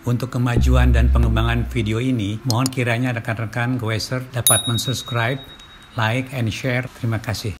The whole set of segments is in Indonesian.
Untuk kemajuan dan pengembangan video ini, mohon kiranya rekan-rekan Goeser dapat mensubscribe, like, and share. Terima kasih.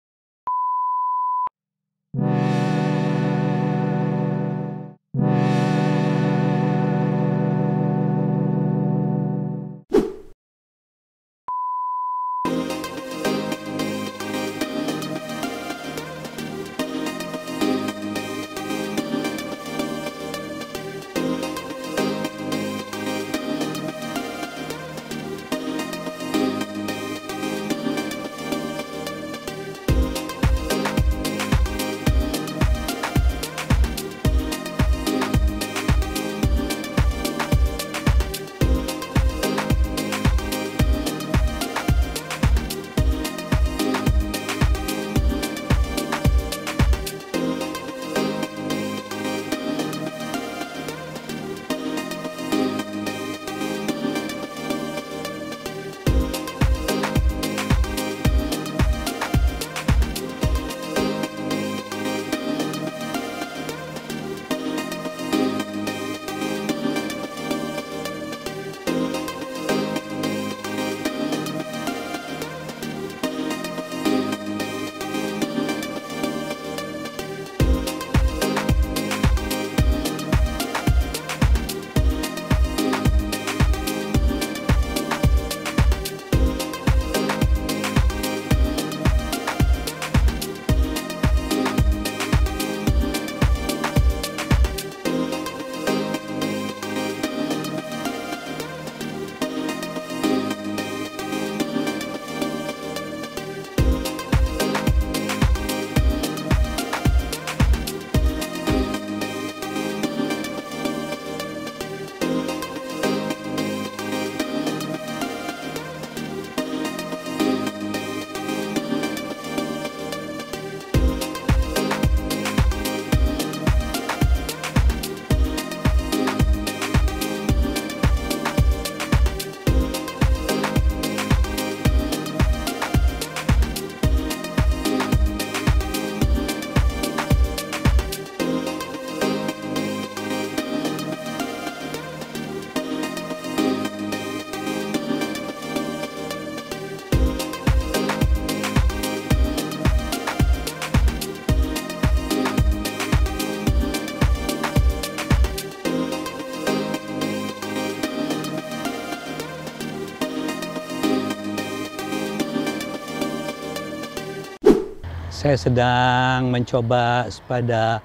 Saya sedang mencoba sepeda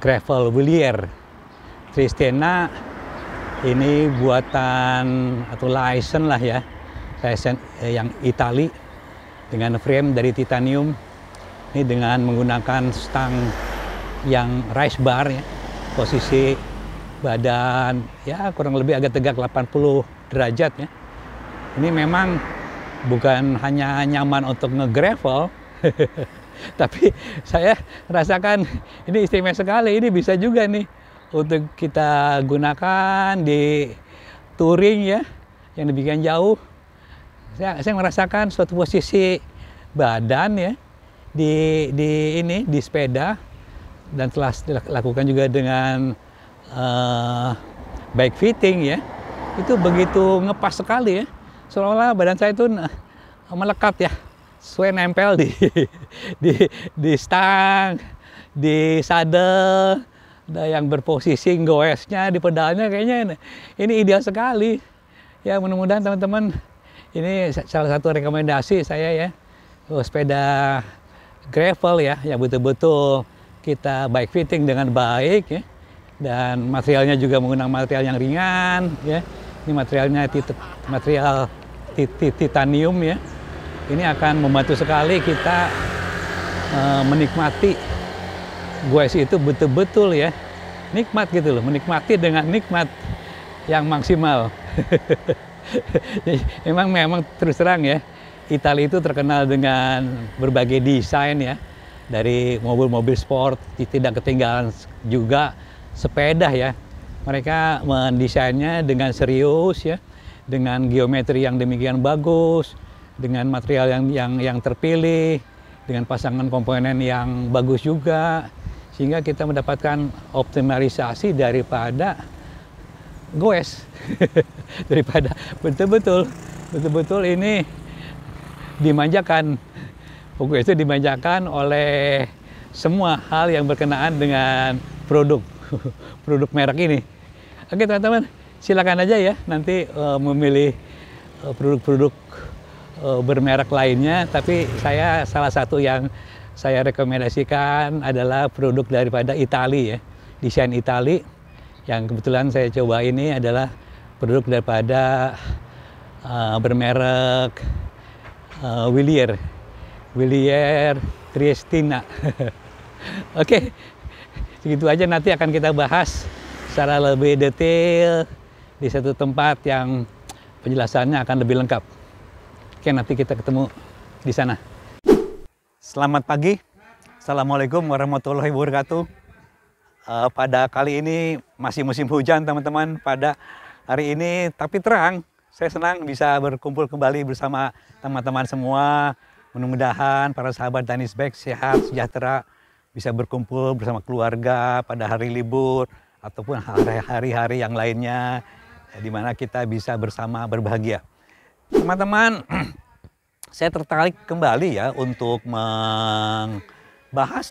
gravel Willier Tristena. Ini buatan atau license lah ya, license yang Itali dengan frame dari titanium. Ini dengan menggunakan stang yang race bar ya, posisi badan ya kurang lebih agak tegak 80 derajat ya. Ini memang bukan hanya nyaman untuk nge-gravel, tapi saya rasakan ini istimewa sekali. Ini bisa juga nih untuk kita gunakan di touring ya, yang demikian jauh. Saya merasakan suatu posisi badan ya di sepeda, dan telah dilakukan juga dengan bike fitting ya. Itu begitu ngepas sekali ya, seolah-olah badan saya itu melekat ya, sesuai nempel di stang, di saddle, yang berposisi goesnya di pedalnya. Kayaknya ini ideal sekali ya. Mudah-mudahan teman-teman, ini salah satu rekomendasi saya ya, sepeda gravel ya, yang betul-betul kita bike fitting dengan baik ya, dan materialnya juga menggunakan material yang ringan ya. Ini materialnya material titanium ya. Ini akan membantu sekali kita menikmati goes itu betul-betul ya, nikmat gitu loh, menikmati dengan nikmat yang maksimal. Memang terus terang ya, Italia itu terkenal dengan berbagai desain ya, dari mobil-mobil sport, tidak ketinggalan juga sepeda ya. Mereka mendesainnya dengan serius ya, dengan geometri yang demikian bagus, dengan material yang terpilih, dengan pasangan komponen yang bagus juga, sehingga kita mendapatkan optimalisasi daripada goes daripada betul-betul ini dimanjakan. Buku itu dimanjakan oleh semua hal yang berkenaan dengan produk produk merek ini. Oke teman-teman, silakan aja ya nanti memilih produk-produk bermerek lainnya, tapi salah satu yang saya rekomendasikan adalah produk daripada Itali ya, desain Itali. Yang kebetulan saya coba ini adalah produk daripada bermerek Willier Triestina. Oke, segitu aja, nanti akan kita bahas secara lebih detail di satu tempat yang penjelasannya akan lebih lengkap. Oke, nanti kita ketemu di sana. Selamat pagi, Assalamualaikum warahmatullahi wabarakatuh. Pada kali ini masih musim hujan teman-teman, pada hari ini tapi terang. Saya senang bisa berkumpul kembali bersama teman-teman semua. Mudah-mudahan para sahabat Danis Bag sehat, sejahtera, bisa berkumpul bersama keluarga pada hari libur ataupun hari-hari yang lainnya, di mana kita bisa bersama berbahagia. Teman-teman, saya tertarik kembali ya untuk membahas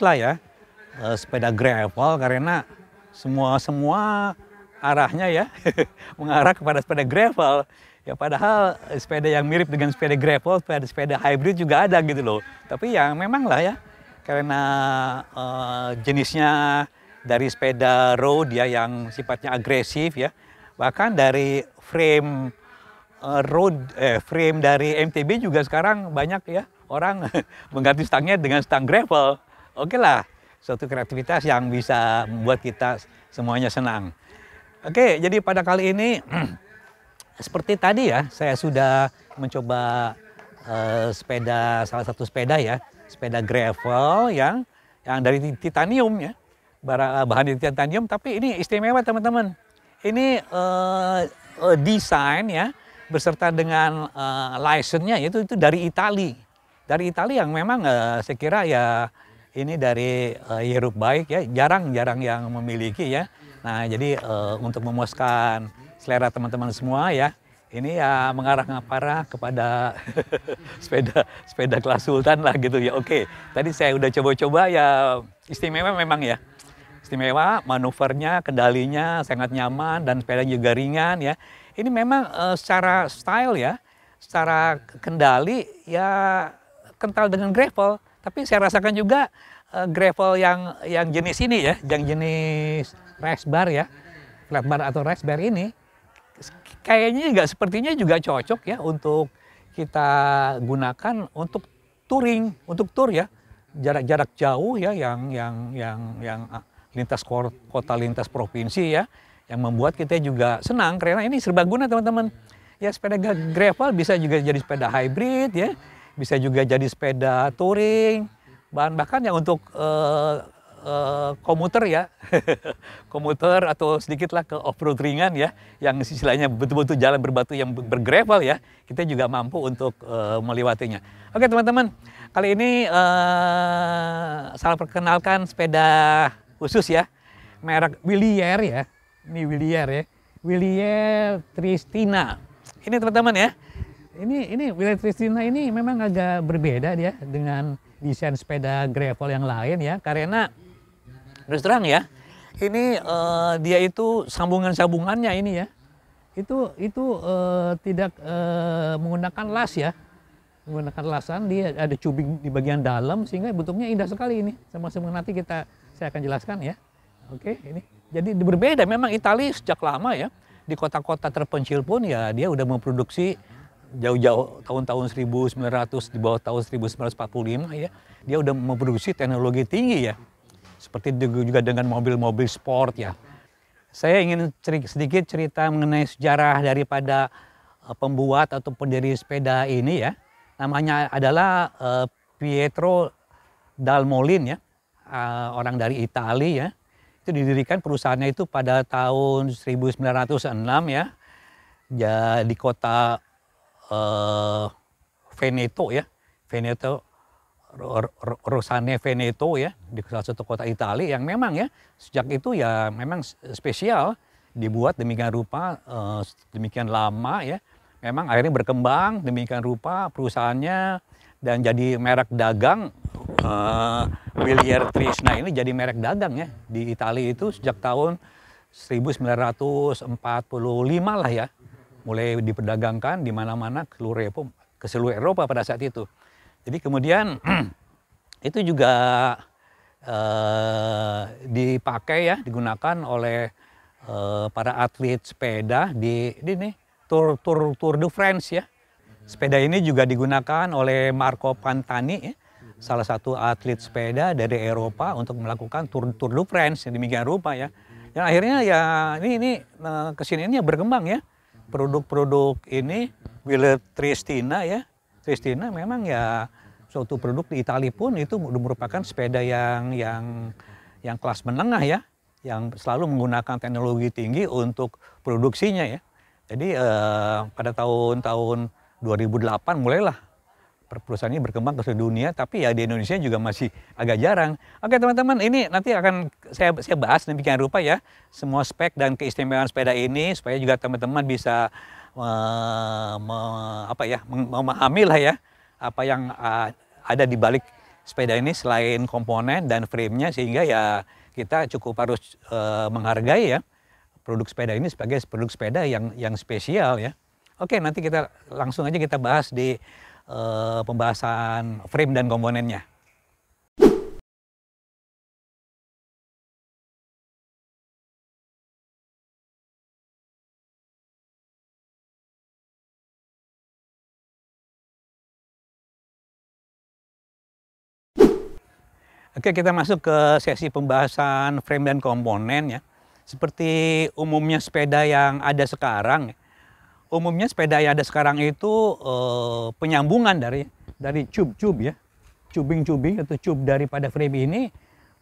lah ya sepeda gravel, karena semua arahnya ya mengarah kepada sepeda gravel. Ya padahal sepeda yang mirip dengan sepeda gravel, sepeda hybrid juga ada gitu loh. Tapi ya memang lah ya, karena jenisnya dari sepeda road ya yang sifatnya agresif ya. Bahkan dari frame frame dari MTB juga sekarang banyak ya orang mengganti stangnya dengan stang gravel. Oke lah, suatu kreativitas yang bisa membuat kita semuanya senang. Oke, jadi pada kali ini seperti tadi ya, saya sudah mencoba salah satu sepeda ya, sepeda gravel yang dari titanium ya, bahan dari titanium, tapi ini istimewa teman-teman. Ini desain ya, beserta dengan license-nya itu dari Itali. Dari Itali yang memang saya kira ya ini dari Eurobike ya, jarang yang memiliki ya. Nah, jadi untuk memuaskan selera teman-teman semua ya, ini ya mengarah kepada sepeda kelas sultan lah gitu ya. Oke, tadi saya udah coba-coba ya, istimewa memang ya. Istimewa, manuvernya, kendalinya sangat nyaman dan sepeda juga ringan ya. Ini memang secara style ya, secara kendali ya kental dengan gravel. Tapi saya rasakan juga gravel yang jenis ini ya, yang jenis race bar ya, flat bar atau race bar ini, kayaknya juga sepertinya juga cocok ya untuk kita gunakan untuk touring, untuk tour ya, jarak-jarak jauh ya, yang lintas kota, lintas provinsi ya, yang membuat kita juga senang karena ini serbaguna teman-teman. Ya sepeda gravel bisa juga jadi sepeda hybrid ya, bisa juga jadi sepeda touring, bahkan yang untuk komuter ya, komuter atau sedikitlah ke off-road ringan ya, yang istilahnya betul-betul jalan berbatu yang bergravel ya, kita juga mampu untuk melewatinya. Oke teman-teman, kali ini saya perkenalkan sepeda khusus ya, merek Willier ya, ini Willier ya, Willier Triestina. Ini teman-teman ya, ini Willier Triestina ini memang agak berbeda dia dengan desain sepeda gravel yang lain ya, karena terus terang ya, ini dia itu sambungannya ini ya, itu tidak menggunakan las ya, menggunakan lasan, dia ada tubing di bagian dalam sehingga bentuknya indah sekali ini. Sama-sama nanti saya akan jelaskan ya. Oke, ini jadi berbeda. Memang Italia sejak lama ya, di kota-kota terpencil pun ya dia udah memproduksi jauh-jauh tahun-tahun 1900, di bawah tahun 1945 ya, dia udah memproduksi teknologi tinggi ya. Seperti juga dengan mobil-mobil sport ya. Saya ingin sedikit cerita mengenai sejarah daripada pembuat atau pendiri sepeda ini ya. Namanya adalah Pietro Dalmolin ya, orang dari Italia ya. Itu didirikan perusahaannya itu pada tahun 1906 ya, di kota Veneto ya, Rosane Veneto ya, di salah satu kota Italia yang memang ya sejak itu ya memang spesial dibuat demikian rupa, demikian lama ya. Memang akhirnya berkembang demikian rupa perusahaannya dan jadi merek dagang. Willier Tristena ini jadi merek dagang ya di Italia itu sejak tahun 1945 lah ya. Mulai diperdagangkan di mana-mana ke seluruh Eropa pada saat itu. Jadi kemudian itu juga dipakai ya, digunakan oleh para atlet sepeda di nih Tour de France ya. Sepeda ini juga digunakan oleh Marco Pantani ya, salah satu atlet sepeda dari Eropa untuk melakukan Tour de France demikian rupa ya. Dan akhirnya ya ini kesini ini berkembang ya. Produk-produk ini Willier Tristena ya. Tristena memang ya suatu produk di Italia pun itu merupakan sepeda yang kelas menengah ya, yang selalu menggunakan teknologi tinggi untuk produksinya ya. Jadi pada tahun 2008 mulailah perusahaan ini berkembang ke seluruh dunia, tapi ya di Indonesia juga masih agak jarang. Oke teman-teman, ini nanti akan saya bahas demikian rupa ya, semua spek dan keistimewaan sepeda ini supaya juga teman-teman bisa memahami lah ya apa yang ada di balik sepeda ini selain komponen dan frame-nya, sehingga ya kita cukup harus menghargai ya produk sepeda ini sebagai produk sepeda yang spesial ya. Oke, nanti kita langsung aja kita bahas di pembahasan frame dan komponennya. Oke, kita masuk ke sesi pembahasan frame dan komponen ya. Seperti umumnya sepeda yang ada sekarang, umumnya sepeda yang ada sekarang itu penyambungan dari tube ya, tubing atau tube daripada frame ini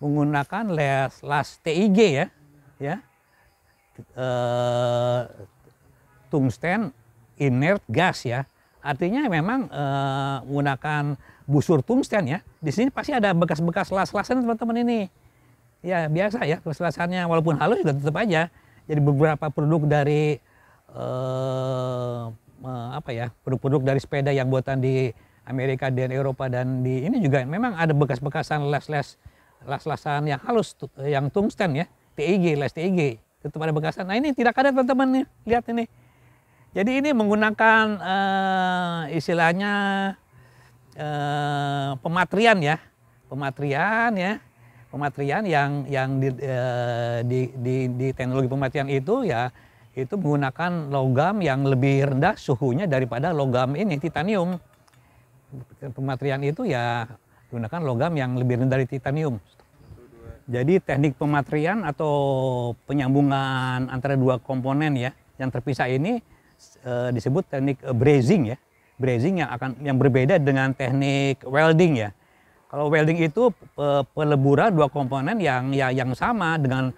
menggunakan las TIG ya, tungsten inert gas ya. Artinya memang menggunakan busur tungsten ya. Di sini pasti ada bekas-bekas las-lasan teman-teman ini. Ya biasa ya, las-lasannya walaupun halus juga tetap aja. Jadi beberapa produk dari produk-produk dari sepeda yang buatan di Amerika dan Eropa dan di ini juga memang ada bekas-bekasan las-lasan yang halus, yang tungsten ya, las TIG, tetap ada bekasan. Nah ini tidak ada teman-teman nih, lihat ini. Jadi ini menggunakan istilahnya pematrian yang di teknologi pematrian itu ya, itu menggunakan logam yang lebih rendah suhunya daripada logam ini, titanium. Pematrian itu ya menggunakan logam yang lebih rendah dari titanium. Jadi teknik pematrian atau penyambungan antara dua komponen ya yang terpisah ini disebut teknik brazing ya. Brazing yang berbeda dengan teknik welding ya. Kalau welding itu peleburan dua komponen yang sama dengan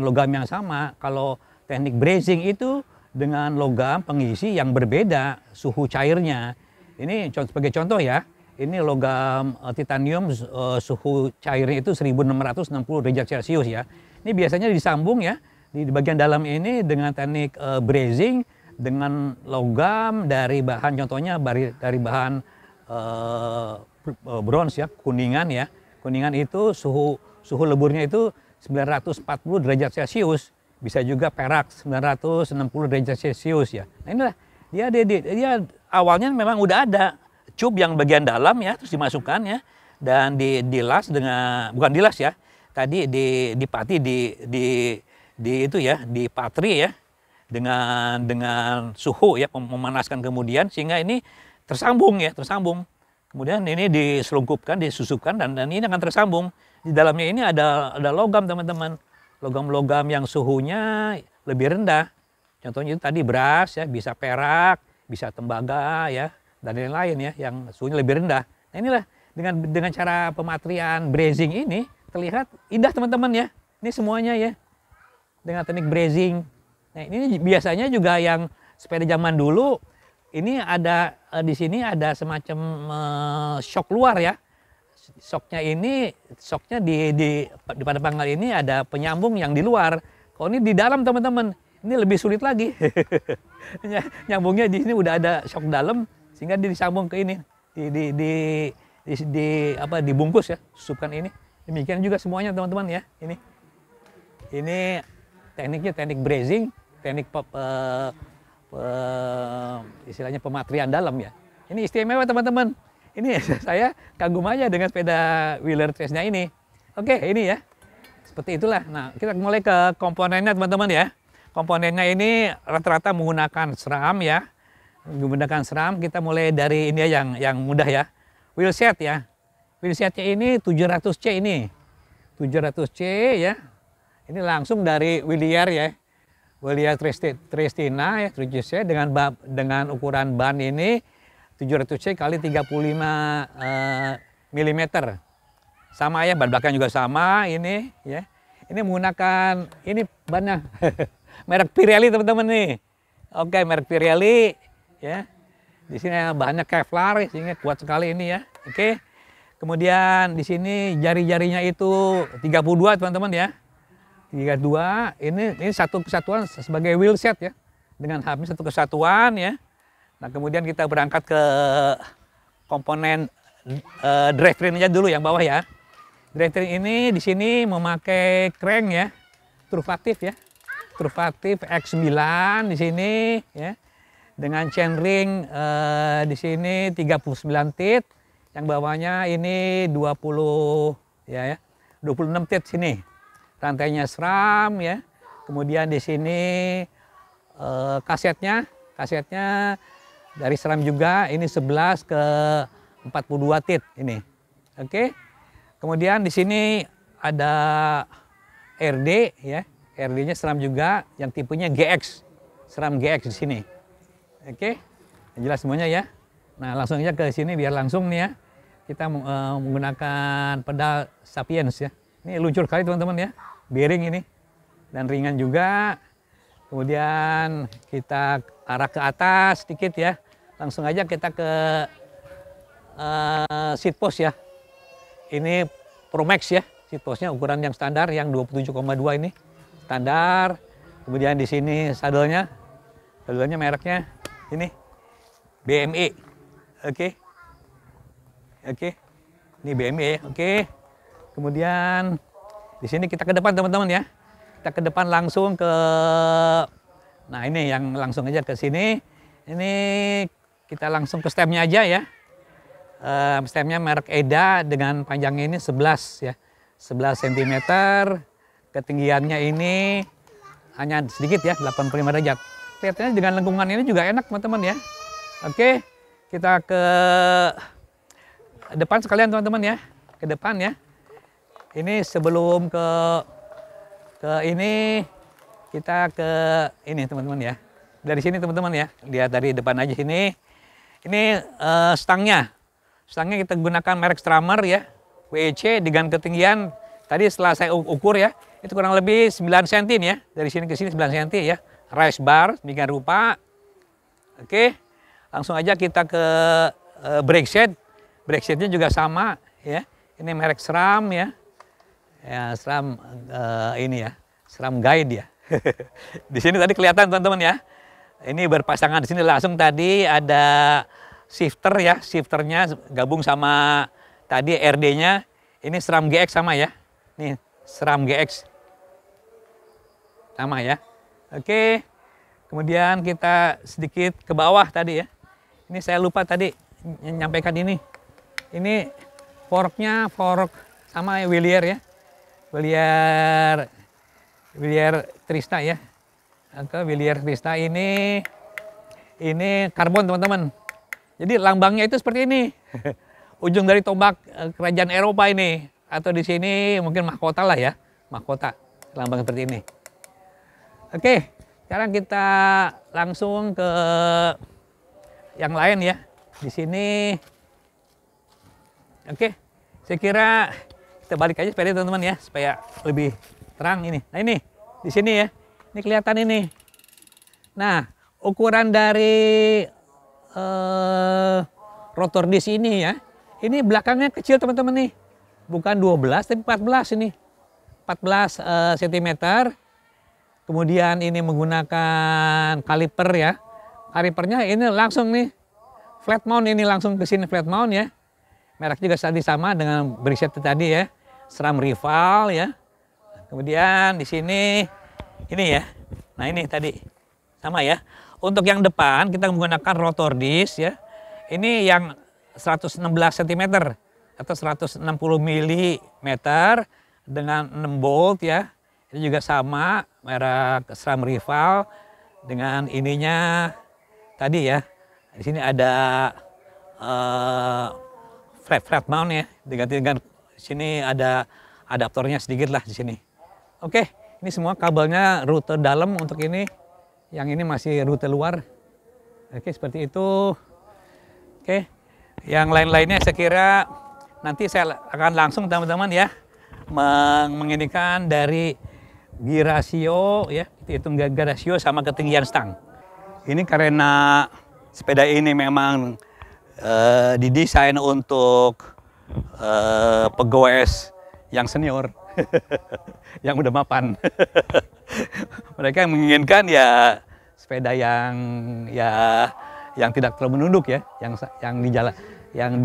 logam yang sama. Kalau teknik brazing itu dengan logam pengisi yang berbeda suhu cairnya. Ini sebagai contoh ya, ini logam titanium suhu cairnya itu 1660 derajat Celcius ya. Ini biasanya disambung ya di bagian dalam ini dengan teknik brazing dengan logam dari bahan, contohnya dari bahan bronze ya, kuningan ya. Kuningan itu suhu leburnya itu 940 derajat Celcius. Bisa juga perak 960 derajat Celcius ya. Nah inilah dia awalnya memang udah ada tube yang bagian dalam ya, terus dimasukkan ya, dan dilas dengan, bukan dilas ya, tadi dipati dipatri ya dengan suhu ya, memanaskan kemudian sehingga ini tersambung. Kemudian ini diselungkupkan, disusupkan dan ini akan tersambung. Di dalamnya ini ada logam teman-teman. Logam-logam yang suhunya lebih rendah. Contohnya itu tadi beras ya, bisa perak, bisa tembaga ya, dan lain-lain ya yang suhunya lebih rendah. Nah inilah dengan cara pematrian brazing ini terlihat indah teman-teman ya. Ini semuanya ya dengan teknik brazing. Nah ini biasanya juga yang sepeda zaman dulu ini ada di sini ada semacam shock luar ya. Shocknya pada pangkal ini ada penyambung yang di luar. Oh ini di dalam teman-teman, ini lebih sulit lagi. Nyambungnya di sini udah ada shock dalam, sehingga dia disambung ke ini, dibungkus ya, susupkan ini. Demikian juga semuanya teman-teman ya. Ini tekniknya teknik brazing, teknik istilahnya pematrian dalam ya. Ini istimewa teman-teman. Ini saya kagum aja dengan sepeda Wheeler Tresna ini. Oke, ini ya. Seperti itulah. Nah, kita mulai ke komponennya teman-teman ya. Komponennya ini rata-rata menggunakan SRAM ya. Menggunakan SRAM, kita mulai dari ini ya, yang mudah ya. Wheelset ya. Wheelsetnya ini 700C ini. 700C ya. Ini langsung dari Willier ya. Willier Tristina ya, 7C dengan ukuran ban ini 700C kali 35 mm. Sama ya, ban belakang juga sama ini ya. Ini menggunakan ini bannya merek Pirelli teman-teman nih. Oke, merek Pirelli ya. Di sini bahannya Kevlar sehingga kuat sekali ini ya. Oke. Kemudian di sini jari-jarinya itu 32 teman-teman ya. 32 ini satu kesatuan sebagai wheelset ya. Dengan habis satu kesatuan ya. Nah, kemudian kita berangkat ke komponen drivetrain aja dulu yang bawah ya. Drivetrain ini di sini memakai crank ya, Truvatif ya, Truvatif X9 di sini ya, dengan chainring di sini 39 tit, yang bawahnya ini 26 tit sini, rantainya SRAM ya, kemudian di sini kasetnya dari SRAM juga, ini 11 ke 42 tit ini, oke. Kemudian di sini ada RD ya, RD-nya SRAM juga, yang tipenya GX, SRAM GX di sini. Oke, jelas semuanya ya. Nah langsung aja ke sini biar langsung nih ya. Kita menggunakan pedal Sapiens ya. Ini luncur kali teman-teman ya, bearing ini dan ringan juga. Kemudian kita arah ke atas sedikit ya. Langsung aja kita ke seat post ya. Ini Pro Max ya, seat postnya ukuran yang standar yang 27,2 ini standar. Kemudian di sini sadelnya mereknya ini BME. Oke. Ini BME. Oke. Kemudian di sini kita ke depan teman-teman ya. Kita ke depan langsung ke, nah ini yang langsung aja ke sini. Ini kita langsung ke stemnya aja ya. Stemnya merek EDA dengan panjangnya ini 11 ya, 11 cm. Ketinggiannya ini hanya sedikit ya, 85 derajat. Kelihatannya dengan lengkungan ini juga enak teman-teman ya. Oke, kita ke depan sekalian teman-teman ya, ke depan ya. Ini sebelum ke ini, kita ke ini teman-teman ya. Dari sini teman-teman ya, lihat dari depan aja sini. Ini stangnya kita gunakan merek Strammer ya, WEC dengan ketinggian tadi setelah saya ukur ya, itu kurang lebih 9 cm ya, dari sini ke sini 9 cm ya. Race bar demikian rupa. Oke, langsung aja kita ke brake set. Brake setnya juga sama ya. Ini merek SRAM ya. Ya, SRAM ini ya, SRAM Guide ya. Di sini tadi kelihatan teman-teman ya. Ini berpasangan di sini langsung tadi ada shifter ya, shifternya gabung sama tadi RD-nya. Ini SRAM GX sama ya. Nih, SRAM GX. Sama ya. Oke. Kemudian kita sedikit ke bawah tadi ya. Ini saya lupa tadi menyampaikan ini. Ini forknya fork sama Willier ya. Willier Trisna ya. Willier Trisna ini karbon teman-teman. Jadi lambangnya itu seperti ini. Ujung dari tombak kerajaan Eropa ini. Atau di sini mungkin mahkota lah ya. Mahkota. Lambang seperti ini. Oke. Sekarang kita langsung ke yang lain ya. Di sini. Oke. Saya kira kita balik aja sepeda teman-teman ya. Supaya lebih terang ini. Nah ini. Di sini ya. Ini kelihatan ini. Nah. Ukuran dari rotor disc ini ya, ini belakangnya kecil teman-teman nih, bukan 12 tapi 14 ini, 14 cm. Kemudian ini menggunakan kaliper ya. Kalipernya ini langsung nih flat mount, ini langsung ke sini flat mount ya. Merek juga tadi sama dengan Briset tadi ya. SRAM Rival ya. Kemudian di sini ini ya. Nah ini tadi sama ya. Untuk yang depan kita menggunakan rotor disc ya. Ini yang 116 cm atau 160 mm dengan 6 bolt ya. Ini juga sama merek SRAM Rival dengan ininya tadi ya. Di sini ada flat mount ya. Diganti dengan sini ada adaptornya sedikit lah di sini. Oke, ini semua kabelnya rute dalam untuk ini. Yang ini masih rute luar. Oke, seperti itu. Oke, yang lain-lainnya saya kira nanti saya akan langsung teman-teman ya menginikan dari gear ratio ya, hitung gear ratio sama ketinggian stang. Ini karena sepeda ini memang didesain untuk pegawai yang senior, yang udah mapan. Mereka menginginkan ya sepeda yang tidak terlalu menunduk ya, yang di jalan, yang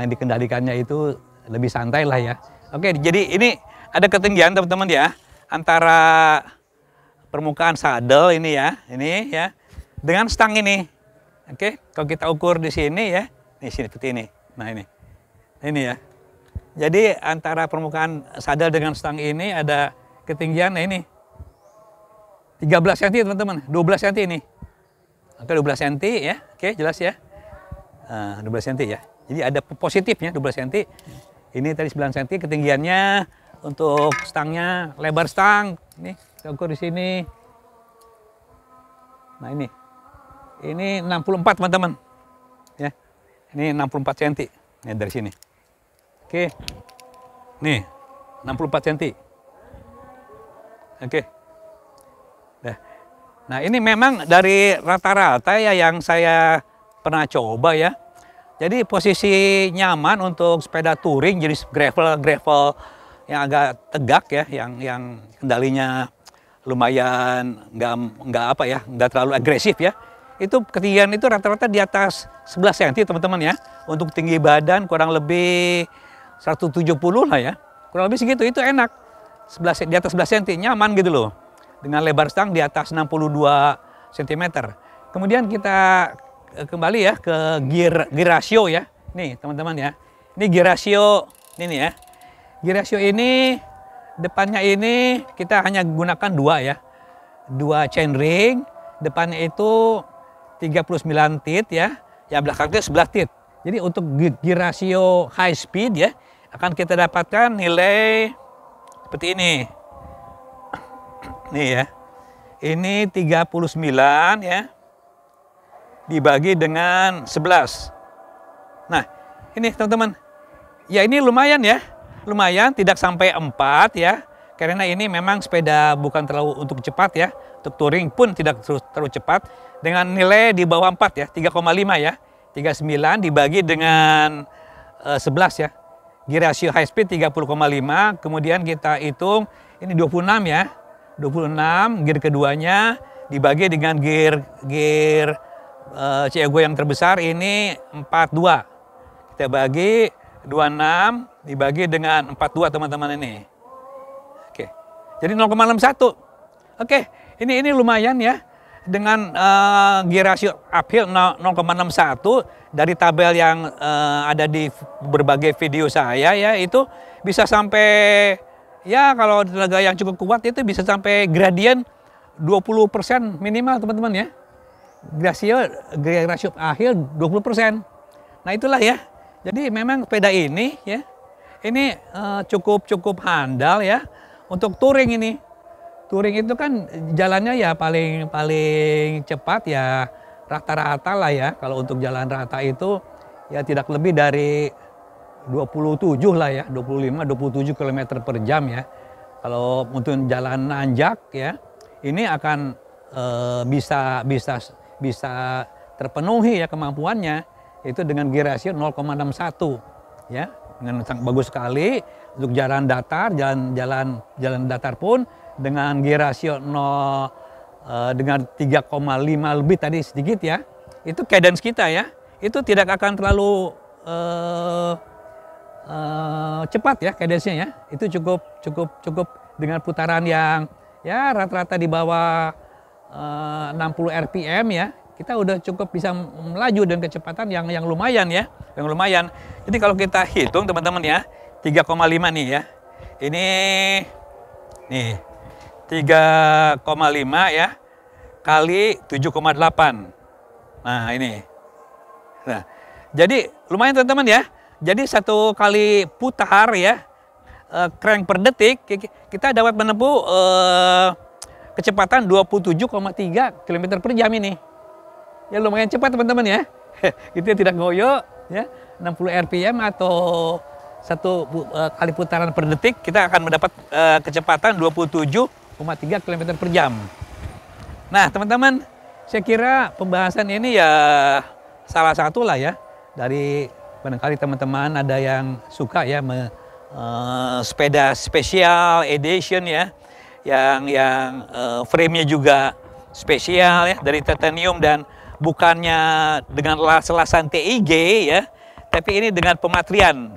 dikendalikannya itu lebih santai lah ya. Oke, jadi ini ada ketinggian teman-teman ya antara permukaan sadel ini ya dengan stang ini. Oke, kalau kita ukur di sini ya, di sini seperti ini. Nah ini ya. Jadi antara permukaan sadel dengan stang ini ada ketinggian, nah ini 13 cm teman-teman, 12 cm ini. Oke, 12 cm ya, oke jelas ya. 12 cm ya. Jadi ada positifnya 12 cm. Ini tadi 9 cm ketinggiannya. Untuk stangnya, lebar stang, ini kita ukur di sini. Nah ini 64 teman-teman. Ya, ini 64 cm. Ini dari sini. Oke, nih 64 cm. Oke. Nah ini memang dari rata-rata ya yang saya pernah coba ya. Jadi posisi nyaman untuk sepeda touring jenis gravel yang agak tegak ya, yang kendalinya lumayan nggak terlalu agresif ya. Itu ketinggian itu rata-rata di atas 11 cm teman-teman ya. Untuk tinggi badan kurang lebih 170 lah ya. Kurang lebih segitu, itu enak. Di atas 11 cm nyaman gitu loh. Dengan lebar stang di atas 62 cm. Kemudian kita kembali ya ke gear ratio ya. Nih teman-teman ya. Ini gear ratio ini ya. Gear ratio ini depannya ini kita hanya gunakan 2 ya. 2 chainring, depannya itu 39 teeth ya. Yang belakangnya 11 teeth. Jadi untuk gear ratio high speed ya akan kita dapatkan nilai seperti ini. Nih ya. Ini 39 ya. Dibagi dengan 11. Nah, ini teman-teman. Ya ini lumayan ya. Lumayan, tidak sampai 4 ya. Karena ini memang sepeda bukan terlalu untuk cepat ya. Untuk touring pun tidak terlalu cepat. Dengan nilai di bawah 4 ya, 3,5 ya. 39 dibagi dengan 11 ya. Gear ratio high speed 30,5. Kemudian kita hitung, ini 26 ya. 26, gear keduanya dibagi dengan gear Ciego yang terbesar ini 42. Kita bagi 26 dibagi dengan 42 teman-teman ini. Oke. Jadi 0,61. Oke, ini lumayan ya. Dengan gear ratio uphill 0,61 dari tabel yang ada di berbagai video saya ya, itu bisa sampai ya kalau tenaga yang cukup kuat itu bisa sampai gradien 20% minimal teman-teman ya. Gear ratio akhir 20%. Nah itulah ya. Jadi memang sepeda ini ya, ini cukup handal ya untuk touring ini. Touring itu kan jalannya ya paling cepat ya rata-rata lah ya. Kalau untuk jalan rata itu ya tidak lebih dari 27 lah ya, 25-27 km per jam ya. Kalau untuk jalan nanjak ya, ini akan bisa terpenuhi ya kemampuannya itu dengan gear ratio 0,61 ya, dengan sangat bagus sekali. Untuk jalan datar, jalan datar pun dengan gear rasio 0 dengan 3,5 lebih tadi sedikit ya. Itu cadence kita ya. Itu tidak akan terlalu cepat ya cadence-nya ya. Itu cukup dengan putaran yang ya rata-rata di bawah 60 rpm ya. Kita udah cukup bisa melaju dengan kecepatan yang lumayan ya, yang lumayan. Jadi kalau kita hitung teman-teman ya, 3,5 nih ya. Ini nih 3,5 ya kali 7,8. Nah, ini. Nah, jadi lumayan teman-teman ya. Jadi satu kali putar ya, crank per detik kita dapat menempuh kecepatan 27,3 km per jam ini. Ya lumayan cepat teman-teman ya. Itu tidak ngoyo ya. 60 rpm atau satu kali putaran per detik kita akan mendapat kecepatan 27,3 km per jam. Nah teman-teman, saya kira pembahasan ini ya salah satu lah ya dari barangkali teman-teman ada yang suka ya sepeda spesial edition ya, yang frame-nya juga spesial ya dari titanium dan bukannya dengan las-lasan TIG ya, tapi ini dengan pematrian,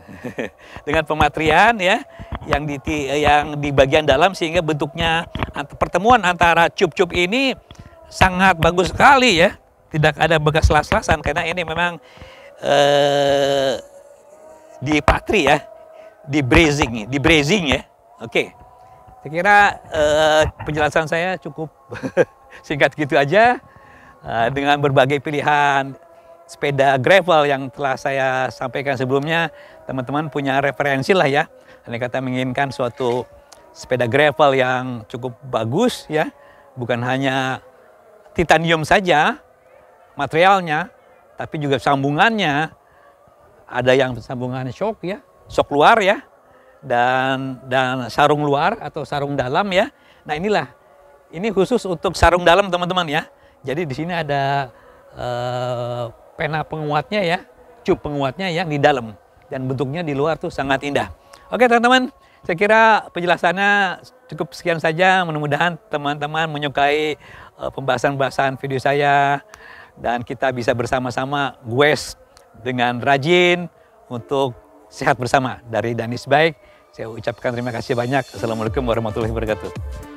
dengan pematrian ya, yang di bagian dalam sehingga bentuknya pertemuan antara cup-cup ini sangat bagus sekali ya, tidak ada bekas las-lasan karena ini memang di patri ya, di brazing ya. Oke, saya kira penjelasan saya cukup singkat gitu aja. Dengan berbagai pilihan sepeda gravel yang telah saya sampaikan sebelumnya, teman-teman punya referensi lah ya. Andai kata menginginkan suatu sepeda gravel yang cukup bagus ya, bukan hanya titanium saja materialnya, tapi juga sambungannya. Ada yang sambungan shock ya, shock luar ya, dan sarung luar atau sarung dalam ya. Nah inilah, ini khusus untuk sarung dalam teman-teman ya. Jadi di sini ada pena penguatnya ya, cup penguatnya yang di dalam dan bentuknya di luar tuh sangat indah. Oke teman-teman, saya kira penjelasannya cukup sekian saja. Mudah-mudahan teman-teman menyukai pembahasan-pembahasan video saya dan kita bisa bersama-sama goes dengan rajin untuk sehat bersama. Dari Danis Bike, saya ucapkan terima kasih banyak. Assalamualaikum warahmatullahi wabarakatuh.